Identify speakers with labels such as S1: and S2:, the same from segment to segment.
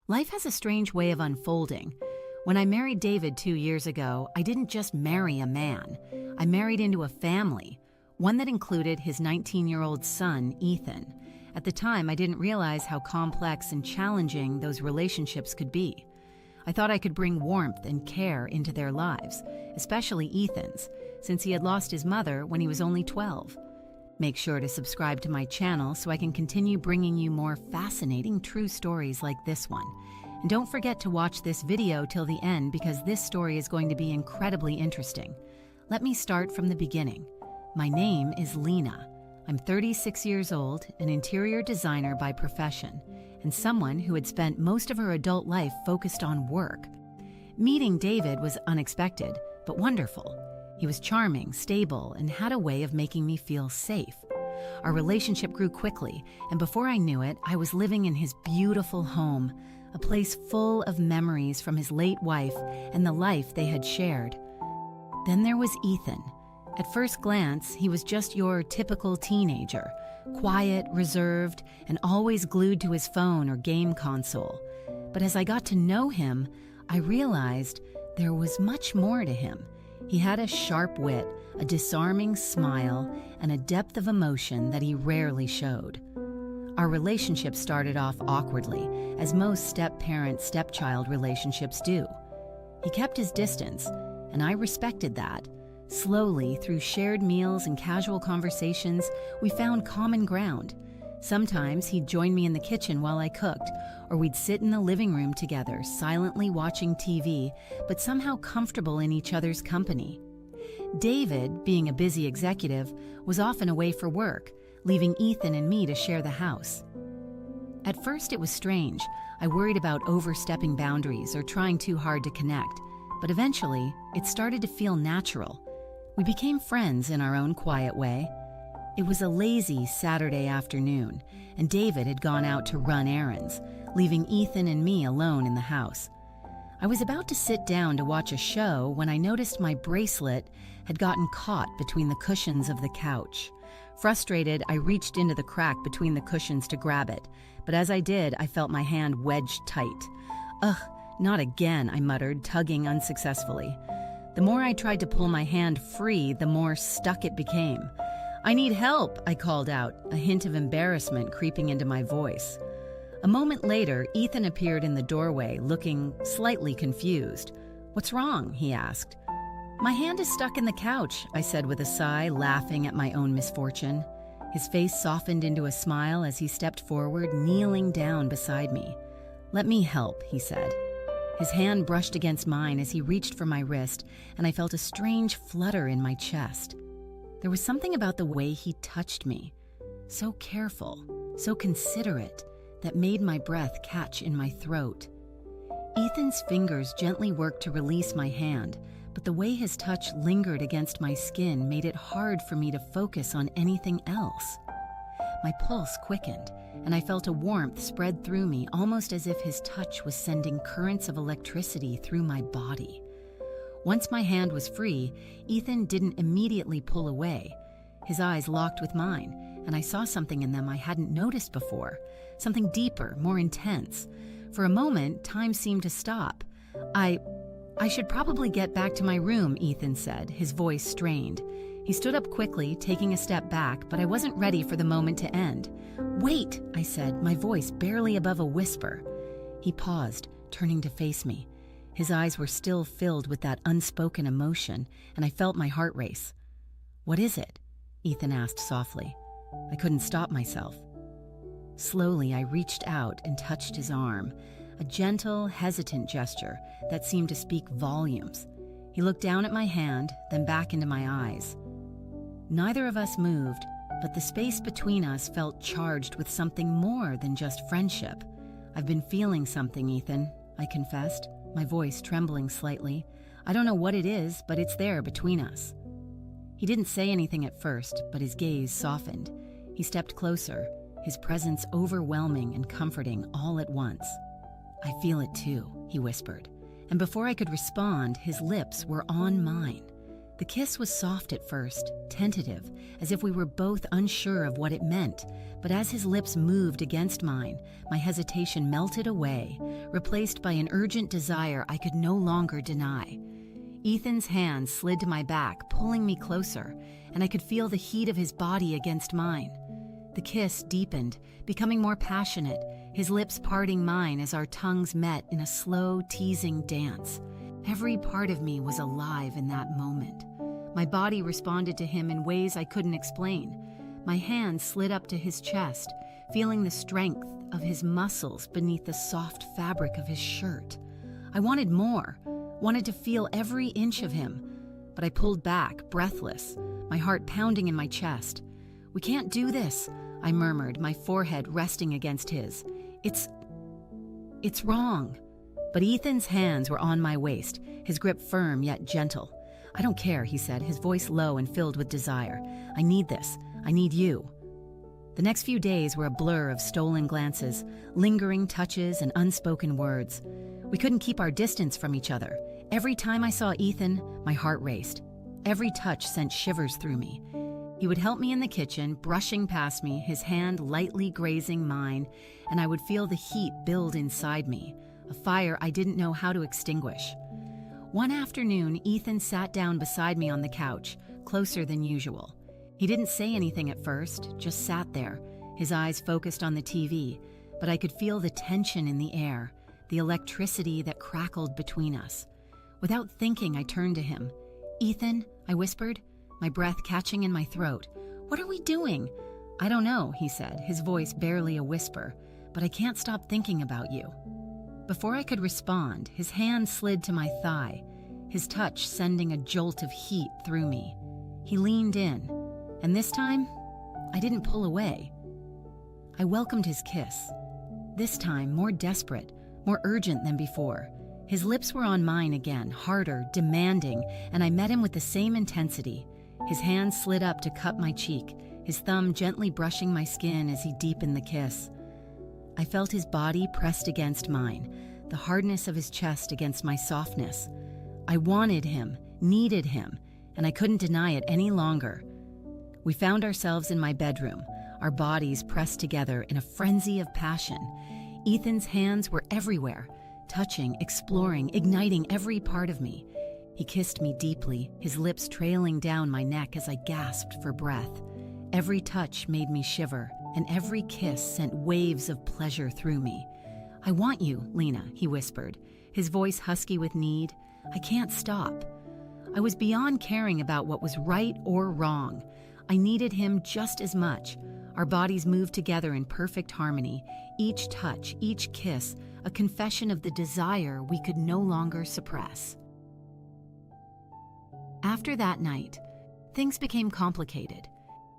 S1: Life has a strange way of unfolding. When I married David 2 years ago, I didn't just marry a man. I married into a family, one that included his 19-year-old son, Ethan. At the time, I didn't realize how complex and challenging those relationships could be. I thought I could bring warmth and care into their lives, especially Ethan's, since he had lost his mother when he was only 12. Make sure to subscribe to my channel so I can continue bringing you more fascinating true stories like this one. And don't forget to watch this video till the end because this story is going to be incredibly interesting. Let me start from the beginning. My name is Lena. I'm 36 years old, an interior designer by profession, and someone who had spent most of her adult life focused on work. Meeting David was unexpected, but wonderful. He was charming, stable, and had a way of making me feel safe. Our relationship grew quickly, and before I knew it, I was living in his beautiful home, a place full of memories from his late wife and the life they had shared. Then there was Ethan. At first glance, he was just your typical teenager, quiet, reserved, and always glued to his phone or game console. But as I got to know him, I realized there was much more to him. He had a sharp wit, a disarming smile, and a depth of emotion that he rarely showed. Our relationship started off awkwardly, as most step-parent-stepchild relationships do. He kept his distance, and I respected that. Slowly, through shared meals and casual conversations, we found common ground. Sometimes he'd join me in the kitchen while I cooked, or we'd sit in the living room together, silently watching TV, but somehow comfortable in each other's company. David, being a busy executive, was often away for work, leaving Ethan and me to share the house. At first it was strange. I worried about overstepping boundaries or trying too hard to connect, but eventually it started to feel natural. We became friends in our own quiet way. It was a lazy Saturday afternoon, and David had gone out to run errands, leaving Ethan and me alone in the house. I was about to sit down to watch a show when I noticed my bracelet had gotten caught between the cushions of the couch. Frustrated, I reached into the crack between the cushions to grab it, but as I did, I felt my hand wedged tight. "Ugh, not again," I muttered, tugging unsuccessfully. The more I tried to pull my hand free, the more stuck it became. "I need help," I called out, a hint of embarrassment creeping into my voice. A moment later, Ethan appeared in the doorway, looking slightly confused. "What's wrong?" he asked. "My hand is stuck in the couch," I said with a sigh, laughing at my own misfortune. His face softened into a smile as he stepped forward, kneeling down beside me. "Let me help," he said. His hand brushed against mine as he reached for my wrist, and I felt a strange flutter in my chest. There was something about the way he touched me, so careful, so considerate, that made my breath catch in my throat. Ethan's fingers gently worked to release my hand, but the way his touch lingered against my skin made it hard for me to focus on anything else. My pulse quickened, and I felt a warmth spread through me, almost as if his touch was sending currents of electricity through my body. Once my hand was free, Ethan didn't immediately pull away. His eyes locked with mine, and I saw something in them I hadn't noticed before, something deeper, more intense. For a moment, time seemed to stop. I should probably get back to my room," Ethan said, his voice strained. He stood up quickly, taking a step back, but I wasn't ready for the moment to end. "Wait," I said, my voice barely above a whisper. He paused, turning to face me. His eyes were still filled with that unspoken emotion, and I felt my heart race. "What is it?" Ethan asked softly. I couldn't stop myself. Slowly, I reached out and touched his arm, a gentle, hesitant gesture that seemed to speak volumes. He looked down at my hand, then back into my eyes. Neither of us moved, but the space between us felt charged with something more than just friendship. "I've been feeling something, Ethan," I confessed, my voice trembling slightly. "I don't know what it is, but it's there between us." He didn't say anything at first, but his gaze softened. He stepped closer, his presence overwhelming and comforting all at once. "I feel it too," he whispered, and before I could respond, his lips were on mine. The kiss was soft at first, tentative, as if we were both unsure of what it meant, but as his lips moved against mine, my hesitation melted away, replaced by an urgent desire I could no longer deny. Ethan's hands slid to my back, pulling me closer, and I could feel the heat of his body against mine. The kiss deepened, becoming more passionate, his lips parting mine as our tongues met in a slow, teasing dance. Every part of me was alive in that moment. My body responded to him in ways I couldn't explain. My hands slid up to his chest, feeling the strength of his muscles beneath the soft fabric of his shirt. I wanted more, wanted to feel every inch of him, but I pulled back, breathless, my heart pounding in my chest. "We can't do this," I murmured, my forehead resting against his. It's wrong." But Ethan's hands were on my waist, his grip firm yet gentle. "I don't care," he said, his voice low and filled with desire. "I need this. I need you." The next few days were a blur of stolen glances, lingering touches, and unspoken words. We couldn't keep our distance from each other. Every time I saw Ethan, my heart raced. Every touch sent shivers through me. He would help me in the kitchen, brushing past me, his hand lightly grazing mine, and I would feel the heat build inside me, a fire I didn't know how to extinguish. One afternoon, Ethan sat down beside me on the couch, closer than usual. He didn't say anything at first, just sat there, his eyes focused on the TV, but I could feel the tension in the air, the electricity that crackled between us. Without thinking, I turned to him. "Ethan," I whispered, my breath catching in my throat. "What are we doing?" "I don't know," he said, his voice barely a whisper, "but I can't stop thinking about you." Before I could respond, his hand slid to my thigh, his touch sending a jolt of heat through me. He leaned in, and this time, I didn't pull away. I welcomed his kiss. This time, more desperate, more urgent than before. His lips were on mine again, harder, demanding, and I met him with the same intensity. His hand slid up to cup my cheek, his thumb gently brushing my skin as he deepened the kiss. I felt his body pressed against mine, the hardness of his chest against my softness. I wanted him, needed him, and I couldn't deny it any longer. We found ourselves in my bedroom, our bodies pressed together in a frenzy of passion. Ethan's hands were everywhere, touching, exploring, igniting every part of me. He kissed me deeply, his lips trailing down my neck as I gasped for breath. Every touch made me shiver, and every kiss sent waves of pleasure through me. "I want you, Lena," he whispered, his voice husky with need. "I can't stop." I was beyond caring about what was right or wrong. I needed him just as much. Our bodies moved together in perfect harmony, each touch, each kiss, a confession of the desire we could no longer suppress. After that night, things became complicated.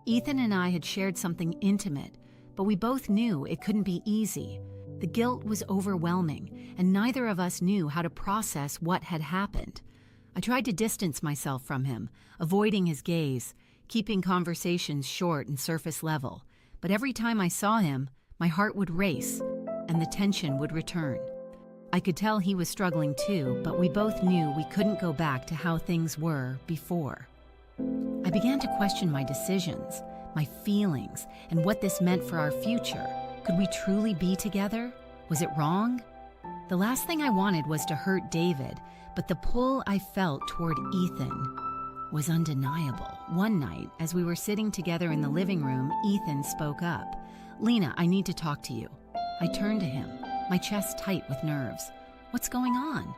S1: Ethan and I had shared something intimate, but we both knew it couldn't be easy. The guilt was overwhelming, and neither of us knew how to process what had happened. I tried to distance myself from him, avoiding his gaze, keeping conversations short and surface level. But every time I saw him, my heart would race, and the tension would return. I could tell he was struggling too, but we both knew we couldn't go back to how things were before. I began to question my decisions, my feelings, and what this meant for our future. Could we truly be together? Was it wrong? The last thing I wanted was to hurt David, but the pull I felt toward Ethan was undeniable. One night, as we were sitting together in the living room, Ethan spoke up. "Lena, I need to talk to you." I turned to him, my chest tight with nerves. "What's going on?"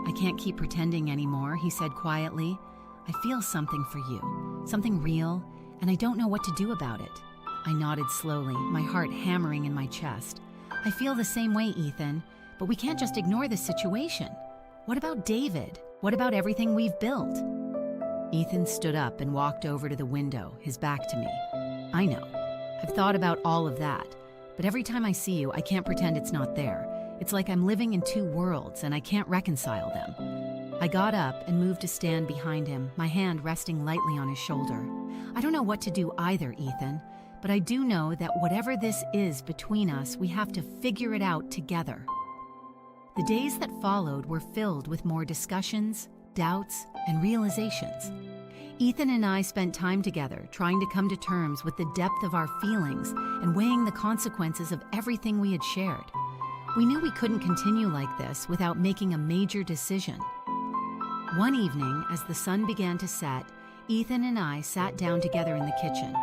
S1: "I can't keep pretending anymore," he said quietly. "I feel something for you, something real, and I don't know what to do about it." I nodded slowly, my heart hammering in my chest. "I feel the same way, Ethan, but we can't just ignore this situation. What about David? What about everything we've built?" Ethan stood up and walked over to the window, his back to me. "I know. I've thought about all of that, but every time I see you, I can't pretend it's not there. It's like I'm living in two worlds and I can't reconcile them." I got up and moved to stand behind him, my hand resting lightly on his shoulder. "I don't know what to do either, Ethan, but I do know that whatever this is between us, we have to figure it out together." The days that followed were filled with more discussions, doubts, and realizations. Ethan and I spent time together trying to come to terms with the depth of our feelings and weighing the consequences of everything we had shared. We knew we couldn't continue like this without making a major decision. One evening, as the sun began to set, Ethan and I sat down together in the kitchen.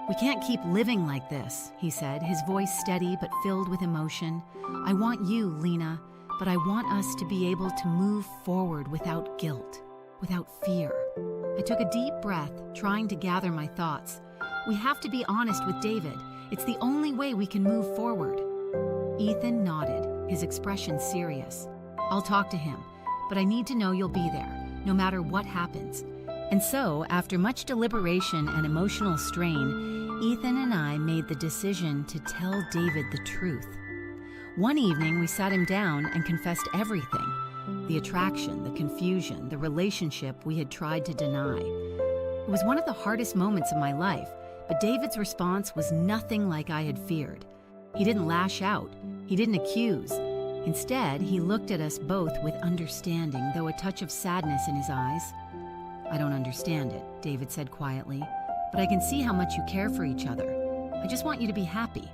S1: "We can't keep living like this," he said, his voice steady but filled with emotion. "I want you, Lena, but I want us to be able to move forward without guilt, without fear." I took a deep breath, trying to gather my thoughts. "We have to be honest with David. It's the only way we can move forward." Ethan nodded, his expression serious. "I'll talk to him, but I need to know you'll be there, no matter what happens." And so, after much deliberation and emotional strain, Ethan and I made the decision to tell David the truth. One evening, we sat him down and confessed everything: the attraction, the confusion, the relationship we had tried to deny. It was one of the hardest moments of my life, but David's response was nothing like I had feared. He didn't lash out. He didn't accuse. Instead, he looked at us both with understanding, though a touch of sadness in his eyes. "I don't understand it," David said quietly, "but I can see how much you care for each other. I just want you to be happy."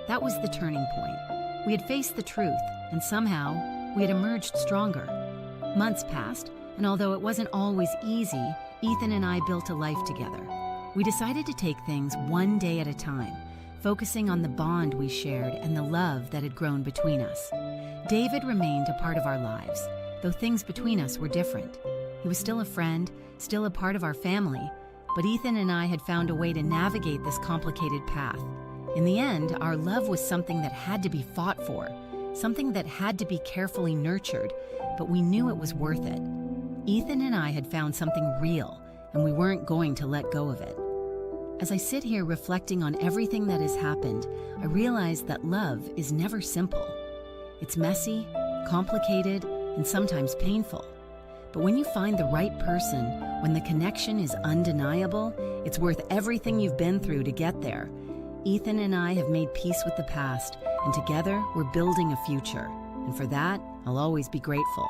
S1: That was the turning point. We had faced the truth, and somehow, we had emerged stronger. Months passed, and although it wasn't always easy, Ethan and I built a life together. We decided to take things one day at a time, focusing on the bond we shared and the love that had grown between us. David remained a part of our lives, though things between us were different. He was still a friend, still a part of our family, but Ethan and I had found a way to navigate this complicated path. In the end, our love was something that had to be fought for, something that had to be carefully nurtured, but we knew it was worth it. Ethan and I had found something real, and we weren't going to let go of it. As I sit here reflecting on everything that has happened, I realize that love is never simple. It's messy, complicated, and sometimes painful. But when you find the right person, when the connection is undeniable, it's worth everything you've been through to get there. Ethan and I have made peace with the past, and together we're building a future. And for that, I'll always be grateful.